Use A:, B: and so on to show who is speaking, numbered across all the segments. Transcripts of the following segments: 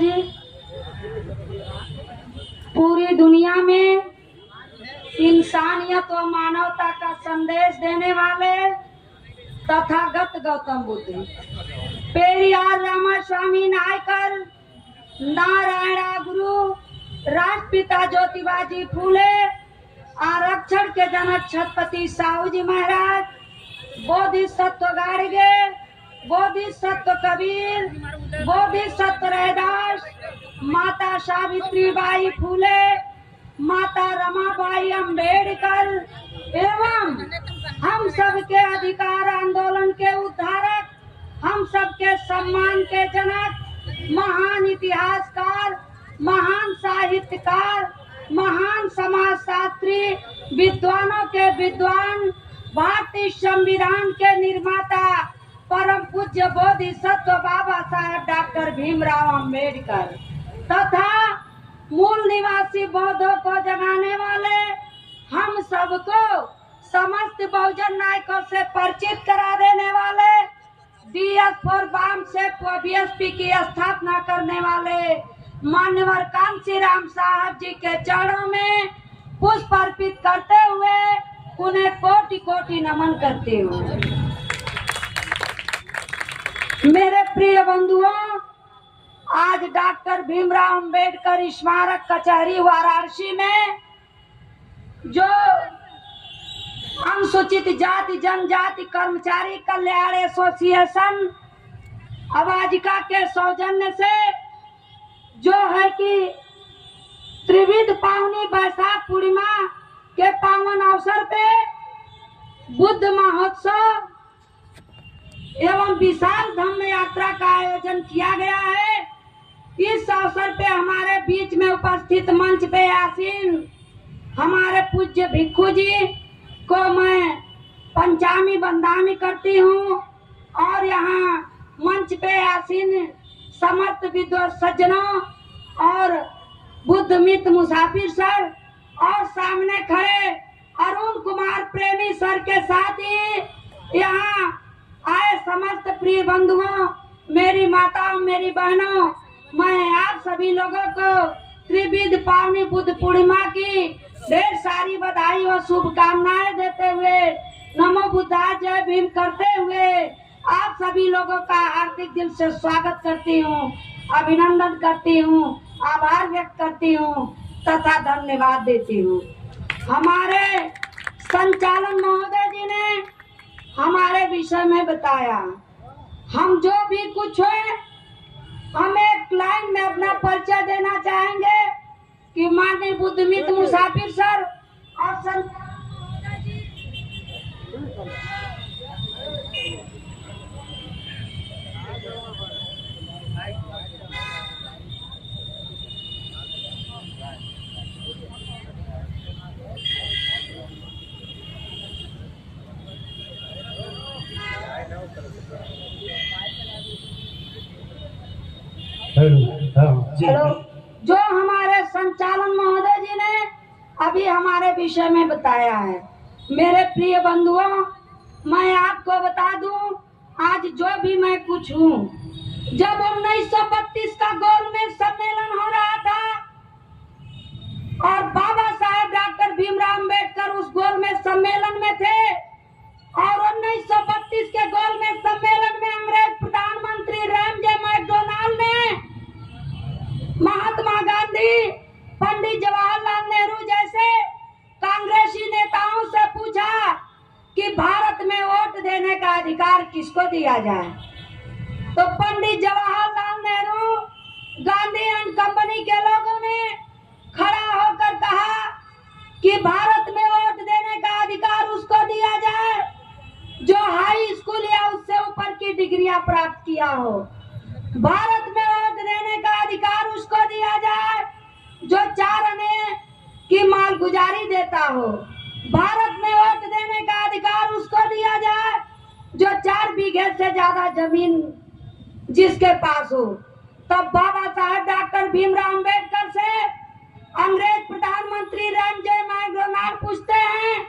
A: जी, पूरी दुनिया में इंसानियत व मानवता का संदेश देने वाले तथागत गौतम बुद्ध, पेरियार रामास्वामी नायकर, नारायणा गुरु, राष्ट्रपिता ज्योतिबाजी फूले, आरक्षण के जनक छत्रपति साहू जी महाराज, बोधिसत्व गाड़गे, बोधिसत्व कबीर, बोधिसत्व रैदास, माता सावित्री बाई फूले, माता रमाबाई अंबेडकर एवं हम सबके अधिकार आंदोलन के उद्धारक, हम सबके सम्मान के जनक, महान इतिहासकार, महान साहित्यकार, महान समाजशास्त्री, विद्वानों के विद्वान, भारतीय संविधान के निर्माता, परम पूज्य बोधिसत्व बाबा साहेब डॉक्टर भीमराव अंबेडकर तथा मूल निवासी बौद्धों को जगाने वाले हम सबको समस्त बहुजन नायकों से परिचित करा देने वाले, DS4 बाम से BSP की स्थापना करने वाले मान्यवर कांसी राम साहब जी के चरणों में पुष्प अर्पित करते हुए उन्हें कोटि कोटि नमन करती हूँ। मेरे प्रिय बंधुओं, आज डॉक्टर भीमराव अंबेडकर स्मारक कचहरी वाराणसी में जो अनुसूचित जाति जनजाति कर्मचारी कल्याण एसोसिएशन अवाजिका के सौजन्य से जो है कि त्रिविध पावनी बैसाख पूर्णिमा के पावन अवसर पे बुद्ध महोत्सव एवं विशाल धम्म यात्रा का आयोजन किया गया है। इस अवसर पे हमारे बीच में उपस्थित मंच पे आसीन हमारे पूज्य भिक्खु जी को मैं पंचामी बंदामी करती हूँ और यहाँ मंच पे आसीन समस्त विद्वान सज्जनों और बुद्ध मित्र मुसाफिर सर और सामने खड़े अरुण कुमार प्रेमी सर के साथ ही यहाँ आए समस्त प्रिय बंधुओं, मेरी माताओं, मेरी बहनों, मैं आप सभी लोगों को त्रिविध पावनी बुद्ध पूर्णिमा की ढेर सारी बधाई और शुभकामनाएं देते हुए नमो बुद्धाय जय भीम करते हुए आप सभी लोगों का हार्दिक दिल से स्वागत करती हूँ, अभिनंदन करती हूँ, आभार व्यक्त करती हूँ तथा धन्यवाद देती हूँ। हमारे संचालन महोदय जी ने हमारे विषय में बताया। हम जो भी कुछ है हम एक लाइन में अपना परिचय देना चाहेंगे कि माननीय बुद्ध मित्र मुसाफिर सर और संचालन महोदय जी हेलो, जो हमारे संचालन महोदय जी ने अभी हमारे विषय में बताया है। मेरे प्रिय बंधुओं, मैं आपको बता दूं, आज जो भी मैं कुछ हूँ, जब 1932 का गोल में सम्मेलन हो रहा था और बाबा साहेब डॉक्टर भीमराव अंबेडकर उस गोल में सम्मेलन में थे और 1932 के गोल में सम्मेलन में अंग्रेज प्रधानमंत्री रैमजे मैकडोनाल्ड ने महात्मा गांधी, पंडित जवाहरलाल नेहरू जैसे कांग्रेसी नेताओं से पूछा कि भारत में वोट देने का अधिकार किसको दिया जाए, तो पंडित जवाहरलाल नेहरू, गांधी एंड कंपनी के लोगों ने खड़ा होकर कहा कि भारत में वोट देने का अधिकार उसको दिया जाए जो हाई स्कूल या उससे ऊपर की डिग्रियां प्राप्त किया हो। भारत में वोट देने का अधिकार उसको दिया जाए जो 4 आने की मालगुजारी देता हो। भारत में वोट देने का अधिकार उसको दिया जाए जो 4 बीघे से ज्यादा जमीन जिसके पास हो। तब बाबा साहेब डॉक्टर भीमराव अंबेडकर से अंग्रेज प्रधानमंत्री रैमजे मैकडोनाल्ड पूछते हैं,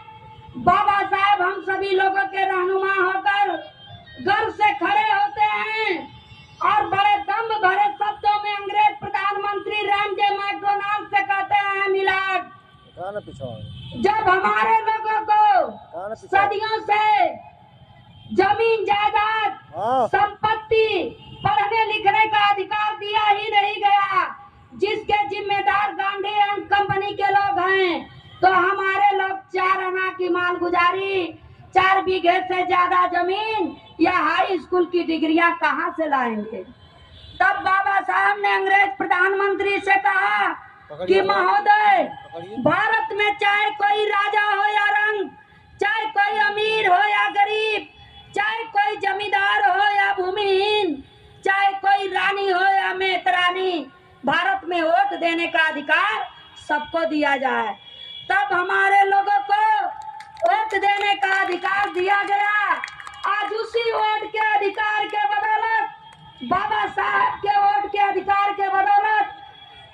A: बाबा साहेब हम सभी लोगों के रहनुमा होकर गर्व से खड़े होते हैं ज्यादा जमीन या हाई स्कूल की डिग्रियां कहाँ से लाएंगे। तब बाबा साहब ने अंग्रेज प्रधानमंत्री से कहा कि महोदय, भारत में चाहे कोई राजा हो या रंग, चाहे कोई अमीर हो या गरीब, चाहे कोई जमींदार हो या भूमिहीन, चाहे कोई रानी हो या मेहतरानी, भारत में वोट देने का अधिकार सबको दिया जाए। तब हमारे लोगों को वोट देने का अधिकार दिया गया। आज उसी वोट के अधिकार के बदौलत, बाबा साहब के वोट के अधिकार के बदौलत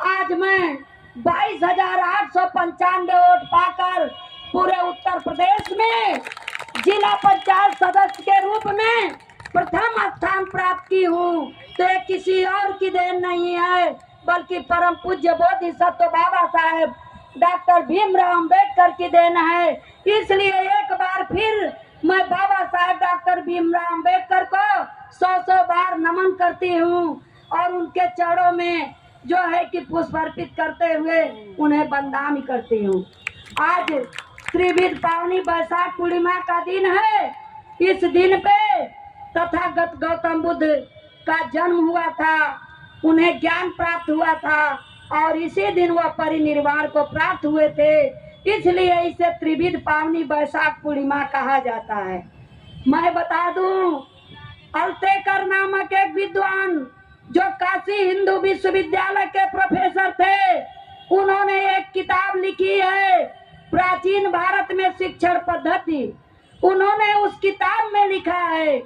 A: आज मैं 22,895 वोट पाकर पूरे उत्तर प्रदेश में जिला पंचायत सदस्य के रूप में प्रथम स्थान प्राप्त की हूँ। तो ये किसी और की देन नहीं है, बल्कि परम पूज्य बोधिसत्व बाबा साहेब डॉक्टर भीमराव अम्बेडकर की देन है। इसलिए एक बार फिर मैं बाबा साहेब डॉक्टर भीमराव अम्बेडकर को 100 बार नमन करती हूँ और उनके चरणों में जो है कि पुष्प अर्पित करते हुए उन्हें वंदना करती हूँ। आज त्रिविध पावनी बैसाख पूर्णिमा का दिन है। इस दिन पे तथागत गौतम बुद्ध का जन्म हुआ था, उन्हें ज्ञान प्राप्त हुआ था और इसी दिन वह परिनिर्वाण को प्राप्त हुए थे। इसलिए इसे त्रिविध पावनी बैसाख पूर्णिमा कहा जाता है। मैं बता दूं, अल्तेकर नामक एक विद्वान जो काशी हिंदू विश्वविद्यालय के प्रोफेसर थे, उन्होंने एक किताब लिखी है प्राचीन भारत में शिक्षण पद्धति। उन्होंने उस किताब में लिखा है